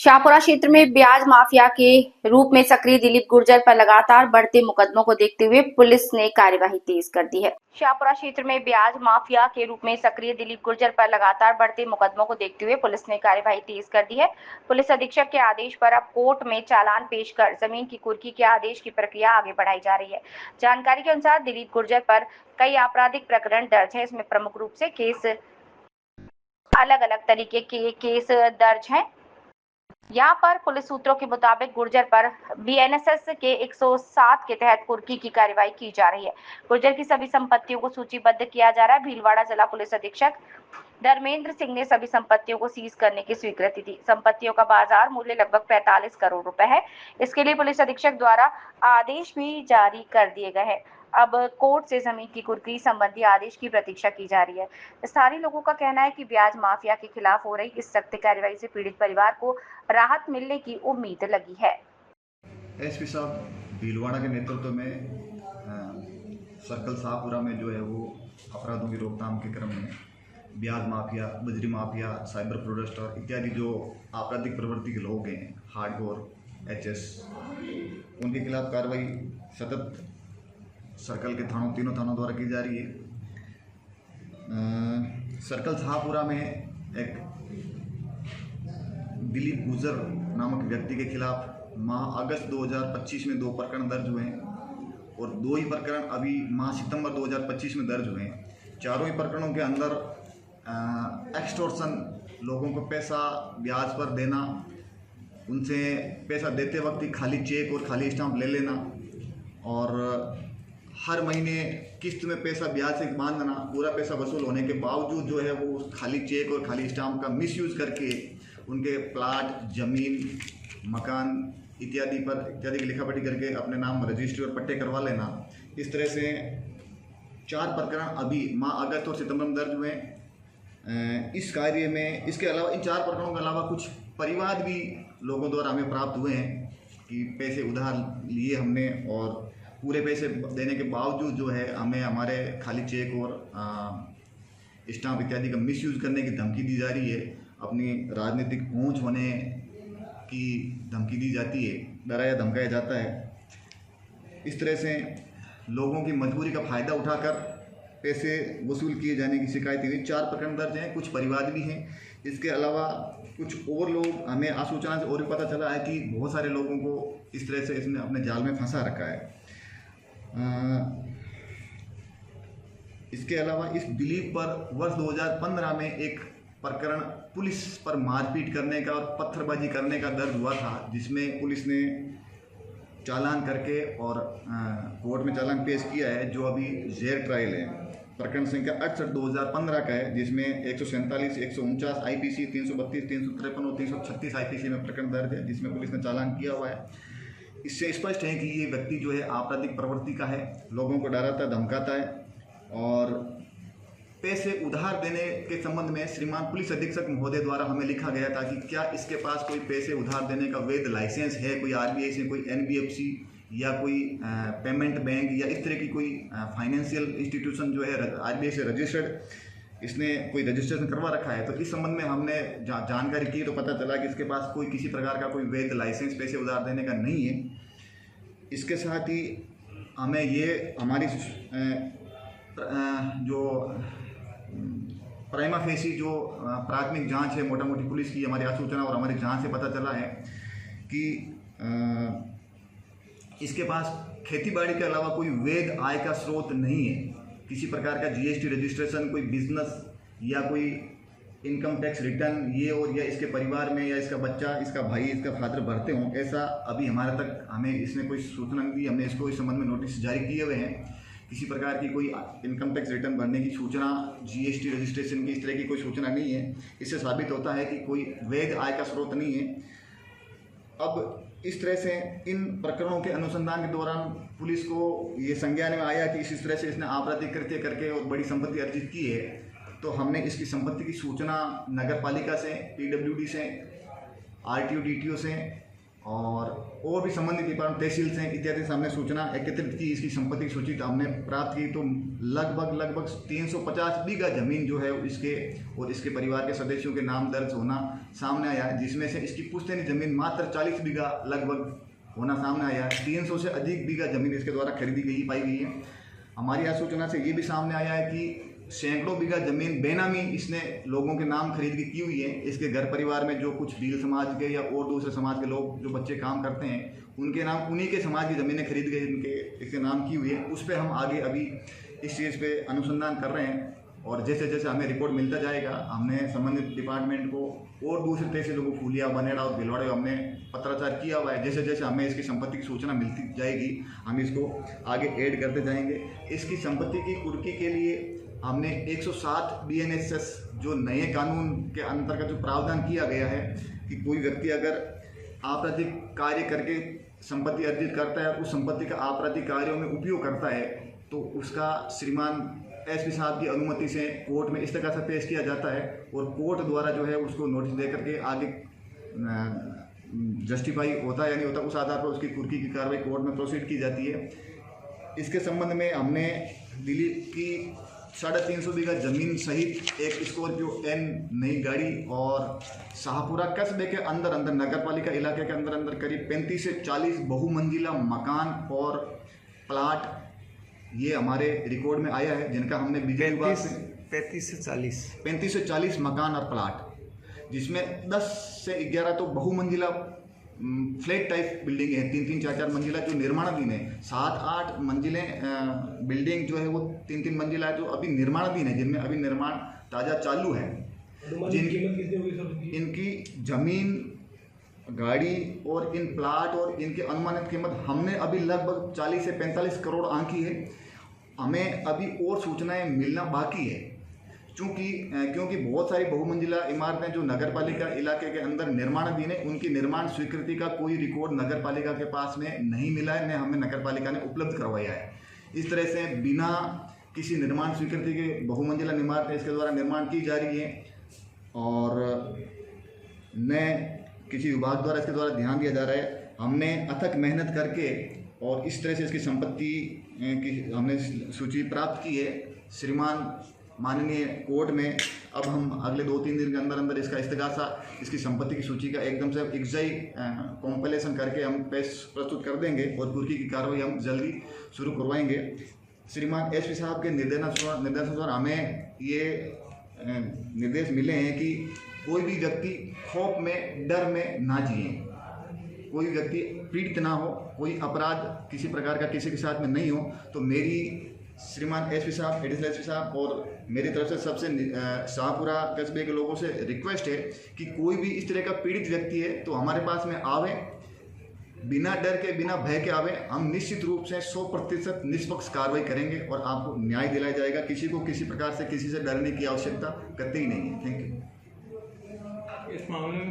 शाहपुरा क्षेत्र में ब्याज माफिया के रूप में सक्रिय दिलीप गुर्जर पर लगातार बढ़ते मुकदमों को देखते हुए पुलिस ने कार्यवाही तेज कर दी है। शाहपुरा क्षेत्र में ब्याज माफिया के रूप में सक्रिय दिलीप गुर्जर पर लगातार बढ़ते मुकदमों को देखते हुए पुलिस ने कार्यवाही तेज कर दी है। पुलिस अधीक्षक के आदेश पर अब कोर्ट में चालान पेश कर जमीन की कुर्की के आदेश की प्रक्रिया आगे बढ़ाई जा रही है। जानकारी के अनुसार दिलीप गुर्जर पर कई आपराधिक प्रकरण दर्ज है। इसमें प्रमुख रूप से अलग अलग तरीके के केस दर्ज हैं। यहाँ पर पुलिस सूत्रों के मुताबिक गुर्जर पर बीएनएसएस के 107 के तहत कुर्की की कार्रवाई की जा रही है। गुर्जर की सभी संपत्तियों को सूचीबद्ध किया जा रहा है। भीलवाड़ा जिला पुलिस अधीक्षक धर्मेंद्र सिंह ने सभी संपत्तियों को सीज करने की स्वीकृति दी। संपत्तियों का बाजार मूल्य लगभग 45 करोड़ रुपए है। इसके लिए पुलिस अधीक्षक द्वारा आदेश भी जारी कर दिए गए हैं। अब कोर्ट से जमीन की कुर्की संबंधी आदेश की प्रतीक्षा की जा रही है। स्थानीय लोगों का कहना है कि ब्याज माफिया के खिलाफ हो रही इस सख्त कार्रवाई से पीड़ित परिवार को राहत मिलने की उम्मीद लगी है। एसपी साहब भीलवाड़ा के नेतृत्व में सर्कल शाहपुरा में जो है वो अपराधों की रोकथाम के क्रम में ब्याज माफिया, बजरी माफिया, साइबर फ्रॉडस्टर इत्यादि जो आपराधिक प्रवृत्ति के लोग हैं, हार्डकोर एचएस, उनके खिलाफ कार्रवाई सतत सर्कल के तीनों थानों द्वारा की जा रही है। सर्कल शाहपुरा में एक दिलीप गुर्जर नामक व्यक्ति के खिलाफ माह अगस्त 2025 में 2 प्रकरण दर्ज हुए हैं और 2 ही प्रकरण अभी माह सितंबर 2025 में दर्ज हुए हैं। चारों ही प्रकरणों के अंदर एक्सटॉर्शन, लोगों को पैसा ब्याज पर देना, उनसे पैसा देते वक्त ही खाली चेक और खाली स्टाम्प ले लेना और हर महीने किस्त में पैसा ब्याज से बांधना, पूरा पैसा वसूल होने के बावजूद जो है वो खाली चेक और खाली स्टाम्प का मिसयूज़ करके उनके प्लाट, ज़मीन, मकान इत्यादि की लिखापटी करके अपने नाम रजिस्ट्री और पट्टे करवा लेना। इस तरह से 4 प्रकरण अभी माह अगस्त और सितंबर में दर्ज हुए। इस कार्य में इसके अलावा इन 4 प्रकरणों के अलावा कुछ परिवाद भी लोगों द्वारा हमें प्राप्त हुए हैं कि पैसे उधार लिए हमने और पूरे पैसे देने के बावजूद जो है हमें हमारे खाली चेक और स्टाम्प इत्यादि का मिसयूज़ करने की धमकी दी जा रही है। अपनी राजनीतिक पहुंच होने की धमकी दी जाती है, डराया धमकाया जाता है। इस तरह से लोगों की मजबूरी का फ़ायदा उठाकर पैसे वसूल किए जाने की शिकायत हुई। 4 प्रकरण दर्ज हैं, कुछ परिवाद भी हैं। इसके अलावा कुछ और लोग, हमें आसूचना से और भी पता चला है कि बहुत सारे लोगों को इस तरह से इसने अपने जाल में फंसा रखा है। इसके अलावा इस दिलीप पर वर्ष 2015 में एक प्रकरण पुलिस पर मारपीट करने का और पत्थरबाजी करने का दर्ज हुआ था, जिसमें पुलिस ने चालान करके और कोर्ट में चालान पेश किया है, जो अभी जेर ट्रायल है। प्रकरण संख्या 68/2015 का है, जिसमें 147, 149 आईपीसी, 332, 353 और 336 आईपीसी में प्रकरण दर्ज है, जिसमें पुलिस ने चालान किया हुआ है। इससे स्पष्ट है कि ये व्यक्ति जो है आपराधिक प्रवृत्ति का है, लोगों को डराता धमकाता है और पैसे उधार देने के संबंध में श्रीमान पुलिस अधीक्षक महोदय द्वारा हमें लिखा गया था कि क्या इसके पास कोई पैसे उधार देने का वैध लाइसेंस है, कोई आरबीआई से, कोई एनबीएफसी या कोई पेमेंट बैंक या इस तरह की कोई फाइनेंशियल इंस्टीट्यूशन जो है आरबीआई से रजिस्टर्ड, इसने कोई रजिस्ट्रेशन करवा रखा है। तो इस संबंध में हमने जानकारी की तो पता चला कि इसके पास कोई किसी प्रकार का कोई वैध लाइसेंस पैसे उधार देने का नहीं है। इसके साथ ही हमें ये हमारी जो प्राइमा फेसी जो प्राथमिक जांच है मोटा मोटी पुलिस की, हमारी आसूचना और हमारी जांच से पता चला है कि इसके पास खेतीबाड़ी के अलावा कोई वैध आय का स्रोत नहीं है। किसी प्रकार का जीएसटी रजिस्ट्रेशन, कोई बिजनेस या कोई इनकम टैक्स रिटर्न ये और या इसके परिवार में या इसका बच्चा, इसका भाई, इसका फादर भरते हों, ऐसा अभी हमारे तक हमें इसने कोई सूचना नहीं दी। हमने इसको इस संबंध में नोटिस जारी किए हुए हैं। किसी प्रकार की कोई इनकम टैक्स रिटर्न भरने की सूचना, जीएसटी रजिस्ट्रेशन की इस तरह की कोई सूचना नहीं है। इससे साबित होता है कि कोई वैध आय का स्रोत नहीं है। अब इस तरह से इन प्रकरणों के अनुसंधान के दौरान पुलिस को ये संज्ञान में आया कि इस तरह से इसने आपराधिक कृत्य करके और बड़ी संपत्ति अर्जित की है, तो हमने इसकी संपत्ति की सूचना नगर पालिका से, पीडब्ल्यूडी से, आरटीओ डीटीओ से और भी संबंधित डिपार्टमेंट तहसील से इत्यादि से हमने सूचना एकत्रित की। इसकी संपत्ति की सूची हमने प्राप्त की तो लगभग 350 बीघा जमीन जो है इसके और इसके परिवार के सदस्यों के नाम दर्ज होना सामने आया है, जिसमें से इसकी पुश्तैनी जमीन मात्र 40 बीघा लगभग होना सामने आया है। 300 से अधिक बीघा जमीन इसके द्वारा खरीदी गई पाई गई है। हमारी यह सूचना से ये भी सामने आया है कि सैकड़ों बीघा जमीन बेनामी इसने लोगों के नाम खरीद के की हुई है। इसके घर परिवार में जो कुछ भील समाज के या और दूसरे समाज के लोग जो बच्चे काम करते हैं उनके नाम उन्हीं के समाज की ज़मीनें खरीद के इसके नाम की हुई है। उस पर हम आगे अभी इस चीज़ पे अनुसंधान कर रहे हैं और जैसे जैसे हमें रिपोर्ट मिलता जाएगा हमने संबंधित डिपार्टमेंट को और दूसरे तहसीलों को फूलिया, बनेड़ा और भिलवाड़े हमने पत्राचार किया हुआ है। जैसे जैसे हमें इसकी संपत्ति की सूचना मिलती जाएगी हम इसको आगे ऐड करते जाएंगे। इसकी संपत्ति की कुर्की के लिए हमने 107 BNSS जो नए कानून के अंतर्गत जो प्रावधान किया गया है कि कोई व्यक्ति अगर आपराधिक कार्य करके संपत्ति अर्जित करता है, उस संपत्ति का आपराधिक कार्यों में उपयोग करता है तो उसका श्रीमान SP साहब की अनुमति से कोर्ट में इस तरह से पेश किया जाता है और कोर्ट द्वारा जो है उसको नोटिस दे करके आगे जस्टिफाई होता है या नहीं होता, उस आधार पर उसकी कुर्की की कार्रवाई कोर्ट में प्रोसीड की जाती है। इसके संबंध में हमने दिलीप की 350 बीघा जमीन सहित एक स्कॉर्पियो N नई गाड़ी और शाहपुरा कस्बे के अंदर नगर पालिका इलाके के अंदर करीब 35 से 40 बहुमंजिला मकान और प्लाट ये हमारे रिकॉर्ड में आया है, जिनका हमने बिजली विभाग से 35 से 40 मकान और प्लाट, जिसमें 10 से 11 तो बहुमंजिला फ्लैट टाइप बिल्डिंग है, 3-3, 4-4 मंजिला जो निर्माणाधीन है। 7-8 मंजिलें बिल्डिंग जो है वो 3-3 मंजिला है जो अभी निर्माणाधीन है, जिनमें अभी निर्माण ताज़ा चालू है। इनकी ज़मीन, गाड़ी और इन प्लाट और इनकी अनुमानित कीमत हमने अभी लगभग 40 से 45 करोड़ आंकी है। हमें अभी और सूचनाएं मिलना बाकी है क्योंकि बहुत सारी बहुमंजिला इमारतें जो नगर पालिका इलाके के अंदर निर्माणाधीन है उनकी निर्माण स्वीकृति का कोई रिकॉर्ड नगर पालिका के पास में नहीं मिला है, न हमें नगर पालिका ने उपलब्ध करवाया है। इस तरह से बिना किसी निर्माण स्वीकृति के बहुमंजिला इमारतें इसके द्वारा निर्माण की जा रही है और न किसी विभाग द्वारा इसके द्वारा ध्यान दिया जा रहा है। हमने अथक मेहनत करके और इस तरह से इसकी संपत्ति की हमने सूची प्राप्त की है। श्रीमान माननीय कोर्ट में अब हम अगले 2-3 दिन के अंदर इसका इस्तेगासा, इसकी संपत्ति की सूची का एकदम से एग्जाई कॉम्पिलेशन करके हम पेश प्रस्तुत कर देंगे और कुर्की की कार्रवाई हम जल्दी शुरू करवाएंगे। श्रीमान SP साहब के निर्देशानुसार हमें ये निर्देश मिले हैं कि कोई भी व्यक्ति खौफ में, डर में ना जिए, कोई व्यक्ति पीड़ित ना हो, कोई अपराध किसी प्रकार का किसी के साथ में नहीं हो। तो मेरी श्रीमान SP साहब, एडिशनल SP साहब और मेरी तरफ से सबसे शाहपुरा कस्बे के लोगों से रिक्वेस्ट है कि कोई भी इस तरह का पीड़ित व्यक्ति है तो हमारे पास में आवे, बिना डर के, बिना भय के आवे। हम निश्चित रूप से 100% निष्पक्ष कार्रवाई करेंगे और आपको न्याय दिलाया जाएगा। किसी को किसी प्रकार से किसी से डरने की आवश्यकता कतई नहीं है। Thank you. इस मामले में